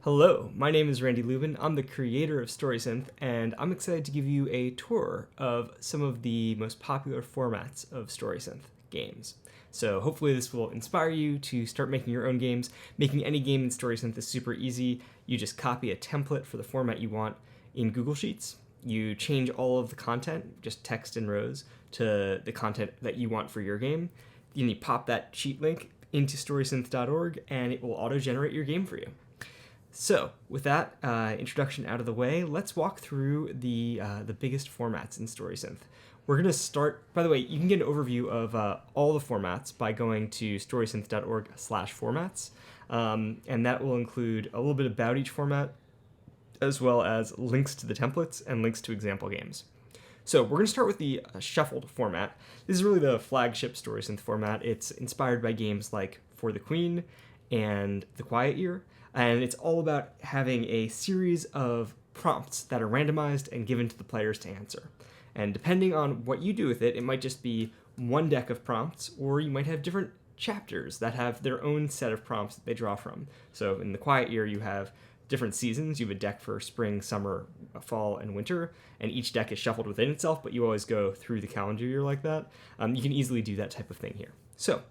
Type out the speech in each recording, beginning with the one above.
Hello, my name is Randy Lubin. I'm the creator of Story Synth, and I'm excited to give you a tour of some of the most popular formats of Story Synth games. So hopefully this will inspire you to start making your own games. Making any game in Story Synth is super easy. You just copy a template for the format you want in Google Sheets. You change all of the content, just text in rows, to the content that you want for your game. Then you pop that sheet link into storysynth.org, and it will auto-generate your game for you. So, with that introduction out of the way, let's walk through the biggest formats in StorySynth. We're going to start, by the way, you can get an overview of all the formats by going to storysynth.org/formats, and that will include a little bit about each format, as well as links to the templates and links to example games. So we're going to start with the shuffled format. This is really the flagship StorySynth format. It's inspired by games like For the Queen and The Quiet Year, and it's all about having a series of prompts that are randomized and given to the players to answer. And depending on what you do with it, it might just be one deck of prompts, or you might have different chapters that have their own set of prompts that they draw from. So in The Quiet Year, you have different seasons. You have a deck for spring, summer, fall, and winter, and each deck is shuffled within itself, but you always go through the calendar year like that. You can easily do that type of thing here. So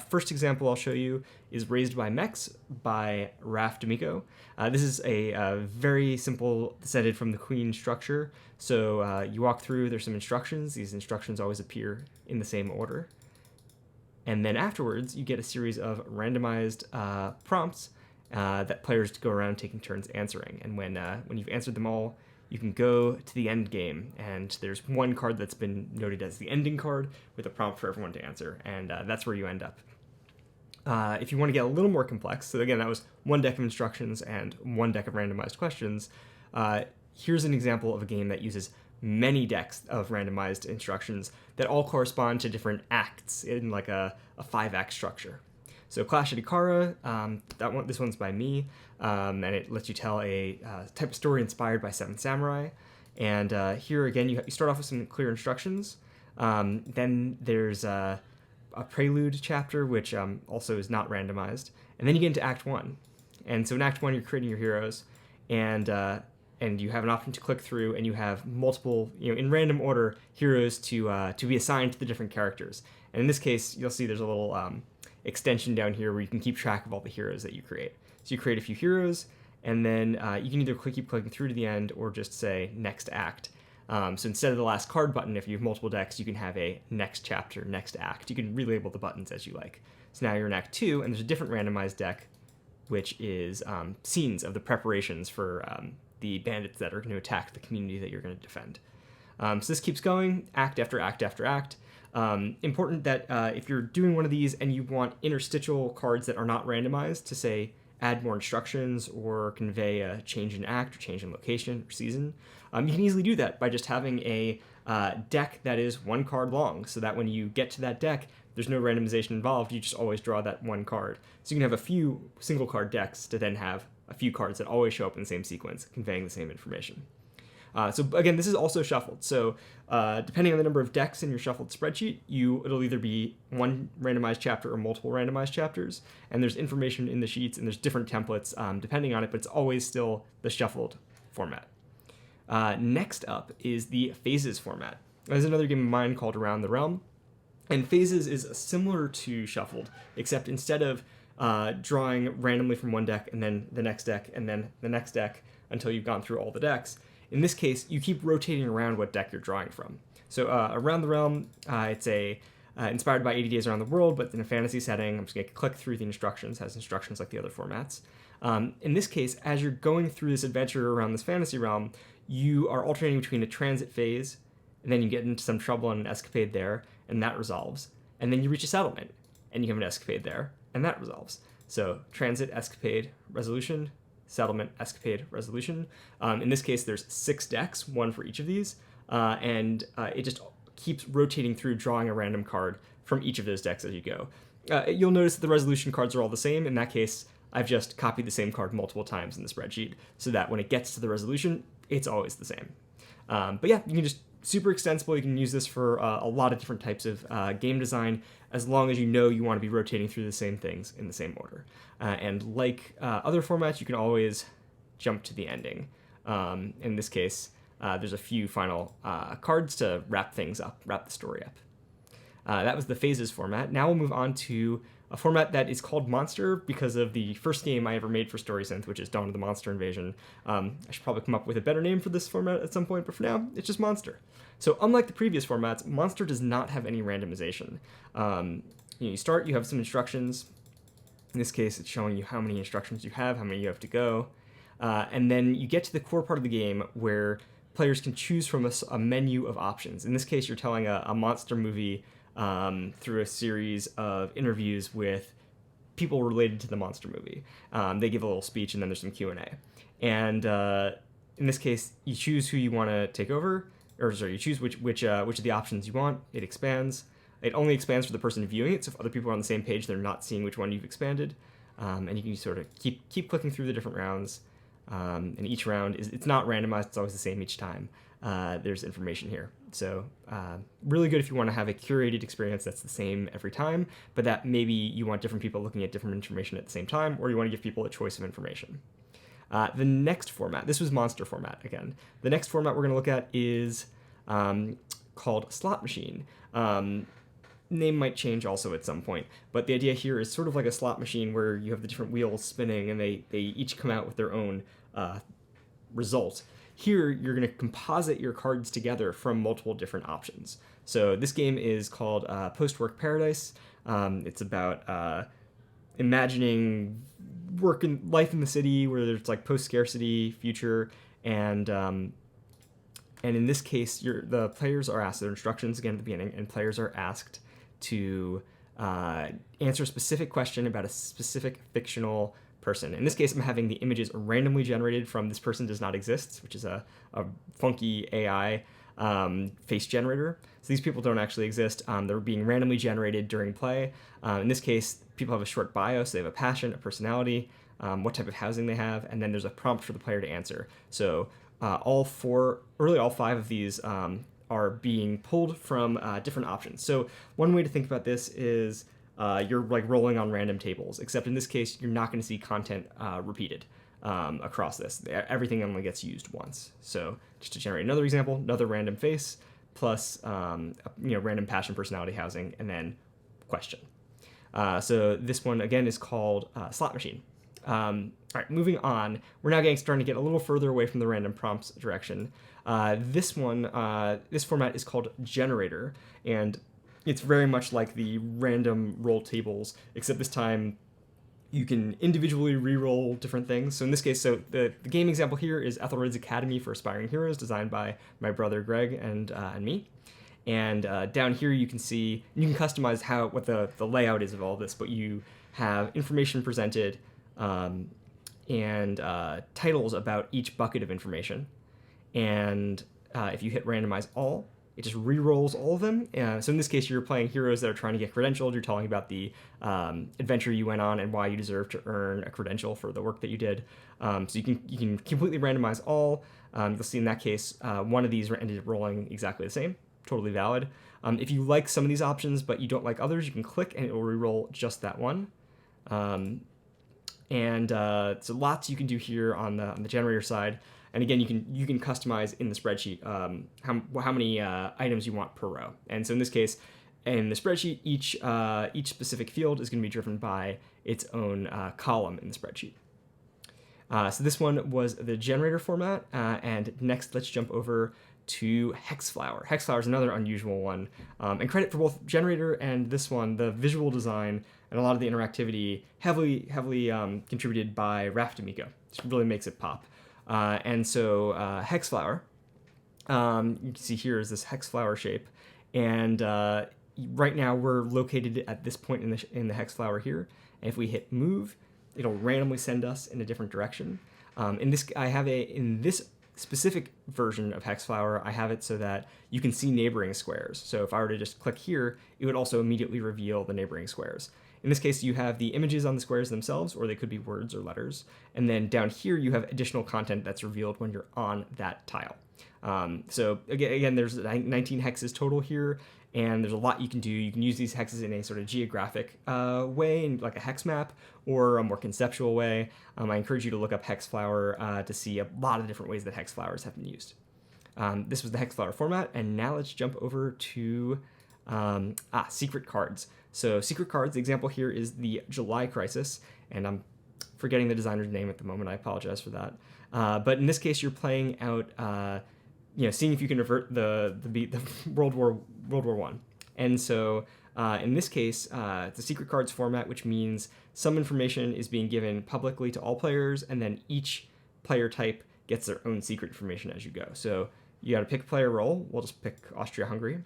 first example I'll show you is Raised by Mechs by Raf D'Amico. This is a very simple descended from the Queen structure. So you walk through, there's some instructions. These instructions always appear in the same order. And then afterwards, you get a series of randomized prompts that players go around taking turns answering. And when you've answered them all, you can go to the end game, and there's one card that's been noted as the ending card with a prompt for everyone to answer, and that's where you end up. If you want to get a little more complex, so again, that was one deck of instructions and one deck of randomized questions. Here's an example of a game that uses many decks of randomized instructions that all correspond to different acts in like a 5-act structure. So Clash of Cara, this one's by me, and it lets you tell a type of story inspired by Seven Samurai. And here again, you start off with some clear instructions. Then there's a prelude chapter, which also is not randomized. And then you get into Act 1. And so in Act 1, you're creating your heroes, and you have an option to click through, and you have multiple, in random order, heroes to be assigned to the different characters. And in this case, you'll see there's a little extension down here where you can keep track of all the heroes that you create. So you create a few heroes, and then you can either keep clicking through to the end or just say next act. So instead of the last card button, if you have multiple decks, you can have a next chapter, next act. You can relabel the buttons as you like. So now you're in Act 2, and there's a different randomized deck, which is scenes of the preparations for the bandits that are going to attack the community that you're going to defend. So this keeps going, act after act after act. Important that if you're doing one of these and you want interstitial cards that are not randomized to, say, add more instructions or convey a change in act or change in location or season, you can easily do that by just having a deck that is one card long, so that when you get to that deck, there's no randomization involved. You just always draw that one card. So you can have a few single card decks to then have a few cards that always show up in the same sequence, conveying the same information. So again, this is also shuffled. So depending on the number of decks in your shuffled spreadsheet, it'll either be one randomized chapter or multiple randomized chapters. And there's information in the sheets, and there's different templates depending on it, but it's always still the shuffled format. Next up is the Phases format. There's another game of mine called Around the Realm. And Phases is similar to shuffled, except instead of drawing randomly from one deck and then the next deck and then the next deck until you've gone through all the decks, in this case, you keep rotating around what deck you're drawing from. So Around the Realm, it's inspired by 80 Days Around the World, but in a fantasy setting. I'm just going to click through the instructions. It has instructions like the other formats. In this case, as you're going through this adventure around this fantasy realm, you are alternating between a transit phase, and then you get into some trouble and an escapade there, and that resolves. And then you reach a settlement, and you have an escapade there, and that resolves. So transit, escapade, resolution, settlement, escapade, resolution. In this case, there's 6 decks, one for each of these, and it just keeps rotating through, drawing a random card from each of those decks as you go. You'll notice that the resolution cards are all the same. In that case, I've just copied the same card multiple times in the spreadsheet so that when it gets to the resolution, it's always the same. But yeah, you can just super extensible. You can use this for a lot of different types of game design. as long as you know you want to be rotating through the same things in the same order. And like other formats, you can always jump to the ending. In this case, there's a few final cards to wrap things up, wrap the story up. That was the phases format. Now we'll move on to a format that is called Monster because of the first game I ever made for Story Synth, which is Dawn of the Monster Invasion. I should probably come up with a better name for this format at some point, but for now, it's just Monster. So unlike the previous formats, Monster does not have any randomization. You start, you have some instructions. In this case, it's showing you how many instructions you have, how many you have to go. And then you get to the core part of the game where players can choose from a menu of options. In this case, you're telling a monster movie through a series of interviews with people related to the monster movie. They give a little speech, and then there's some Q&A. And in this case, you choose who you want to take over, or sorry, you choose which of the options you want. It expands. It only expands for the person viewing it, so if other people are on the same page, they're not seeing which one you've expanded. And you can sort of keep clicking through the different rounds. And each round it's not randomized; it's always the same each time. There's information here. So really good if you want to have a curated experience that's the same every time, but that maybe you want different people looking at different information at the same time, or you want to give people a choice of information. The next format, this was Monster format again. The next format we're going to look at is called Slot Machine. Name might change also at some point, but the idea here is sort of like a slot machine where you have the different wheels spinning and they each come out with their own result. Here, you're going to composite your cards together from multiple different options. So this game is called Post-Work Paradise. It's about imagining life in the city where there's like post-scarcity future, and in this case, the players are asked their instructions again at the beginning, and players are asked to answer a specific question about a specific fictional person. In this case, I'm having the images randomly generated from This Person Does Not Exist, which is a funky AI face generator. So these people don't actually exist. They're being randomly generated during play. In this case, people have a short bio, so they have a passion, a personality, what type of housing they have, and then there's a prompt for the player to answer. So all five of these are being pulled from different options. So one way to think about this is you're like rolling on random tables, except in this case, you're not going to see content repeated across this. Everything only gets used once. So just to generate another example, another random face plus random passion, personality, housing, and then question. So this one again is called Slot Machine. All right, moving on. We're now starting to get a little further away from the random prompts direction. This format is called Generator, and it's very much like the random roll tables, except this time you can individually re-roll different things. So in this case, the game example here is Ethelred's Academy for Aspiring Heroes, designed by my brother Greg and me. And down here you can see, you can customize what the layout is of all this, but you have information presented and titles about each bucket of information. And if you hit randomize all, it just re-rolls all of them. So in this case, you're playing heroes that are trying to get credentialed. You're telling about the adventure you went on and why you deserve to earn a credential for the work that you did. So you can completely randomize all. You'll see in that case, one of these ended up rolling exactly the same. Totally valid. If you like some of these options but you don't like others, you can click and it will re-roll just that one. So lots you can do here on the generator side. And again, you can customize in the spreadsheet how many items you want per row. And so in this case, in the spreadsheet, each specific field is going to be driven by its own column in the spreadsheet. So this one was the generator format. And next, let's jump over to Hex Flower. Hex Flower is another unusual one. And credit for both generator and this one, the visual design and a lot of the interactivity heavily contributed by Raf D'Amico. It really makes it pop. And so Hex Flower, you can see here is this Hex Flower shape, and right now we're located at this point in the Hex Flower here. And if we hit move, it'll randomly send us in a different direction. In this specific version of Hex Flower, I have it so that you can see neighboring squares. So if I were to just click here, it would also immediately reveal the neighboring squares. In this case, you have the images on the squares themselves, or they could be words or letters. And then down here, you have additional content that's revealed when you're on that tile. So again, there's 19 hexes total here, And there's a lot you can do. You can use these hexes in a sort of geographic way, in like a hex map, or a more conceptual way. I encourage you to look up Hex Flower to see a lot of different ways that hex flowers have been used. This was the Hex Flower format, and now let's jump over to secret cards. So secret cards, the example here is the July Crisis, and I'm forgetting the designer's name at the moment. I apologize for that. But in this case, you're playing out, seeing if you can avert the World War I. And so in this case, it's a secret cards format, which means some information is being given publicly to all players, and then each player type gets their own secret information as you go. So you got to pick a player role. We'll just pick Austria-Hungary.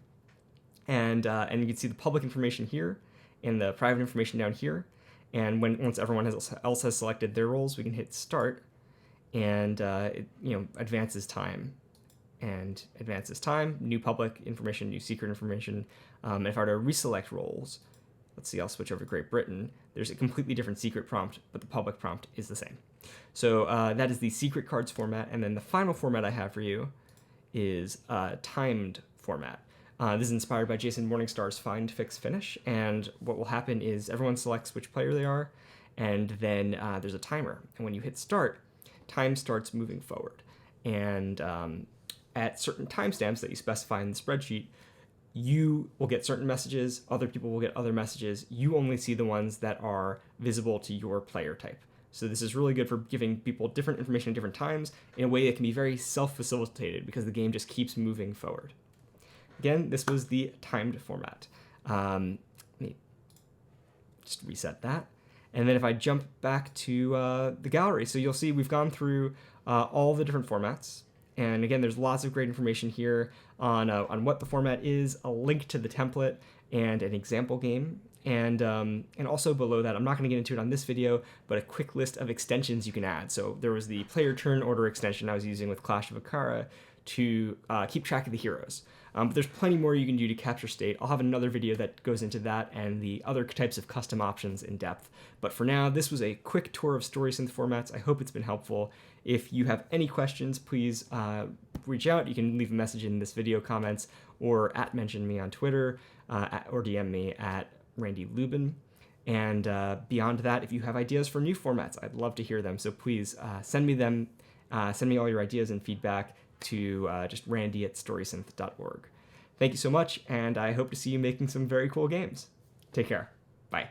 And you can see the public information here and the private information down here. And once everyone else has selected their roles, we can hit start, and it advances time. And advances time, new public information, new secret information. If I were to reselect roles, let's see, I'll switch over to Great Britain. There's a completely different secret prompt, but the public prompt is the same. So that is the secret cards format. And then the final format I have for you is timed format. This is inspired by Jason Morningstar's Find, Fix, Finish, and what will happen is everyone selects which player they are, and then there's a timer. And when you hit start, time starts moving forward. And at certain timestamps that you specify in the spreadsheet, you will get certain messages, other people will get other messages. You only see the ones that are visible to your player type. So this is really good for giving people different information at different times in a way that can be very self-facilitated because the game just keeps moving forward. Again, this was the timed format. Let me just reset that. And then if I jump back to the gallery, so you'll see we've gone through all the different formats. And again, there's lots of great information here on what the format is, a link to the template, and an example game. And also below that, I'm not going to get into it on this video, but a quick list of extensions you can add. So there was the player turn order extension I was using with Clash of Cara to keep track of the heroes. But there's plenty more you can do to capture state. I'll have another video that goes into that and the other types of custom options in depth. But for now, this was a quick tour of Story Synth Formats. I hope it's been helpful. If you have any questions, please reach out. You can leave a message in this video comments or mention me on Twitter or DM me at Randy Lubin. And beyond that, if you have ideas for new formats, I'd love to hear them. So please send me them. Send me all your ideas and feedback to just randy@storysynth.org. Thank you so much, and I hope to see you making some very cool games. Take care. Bye.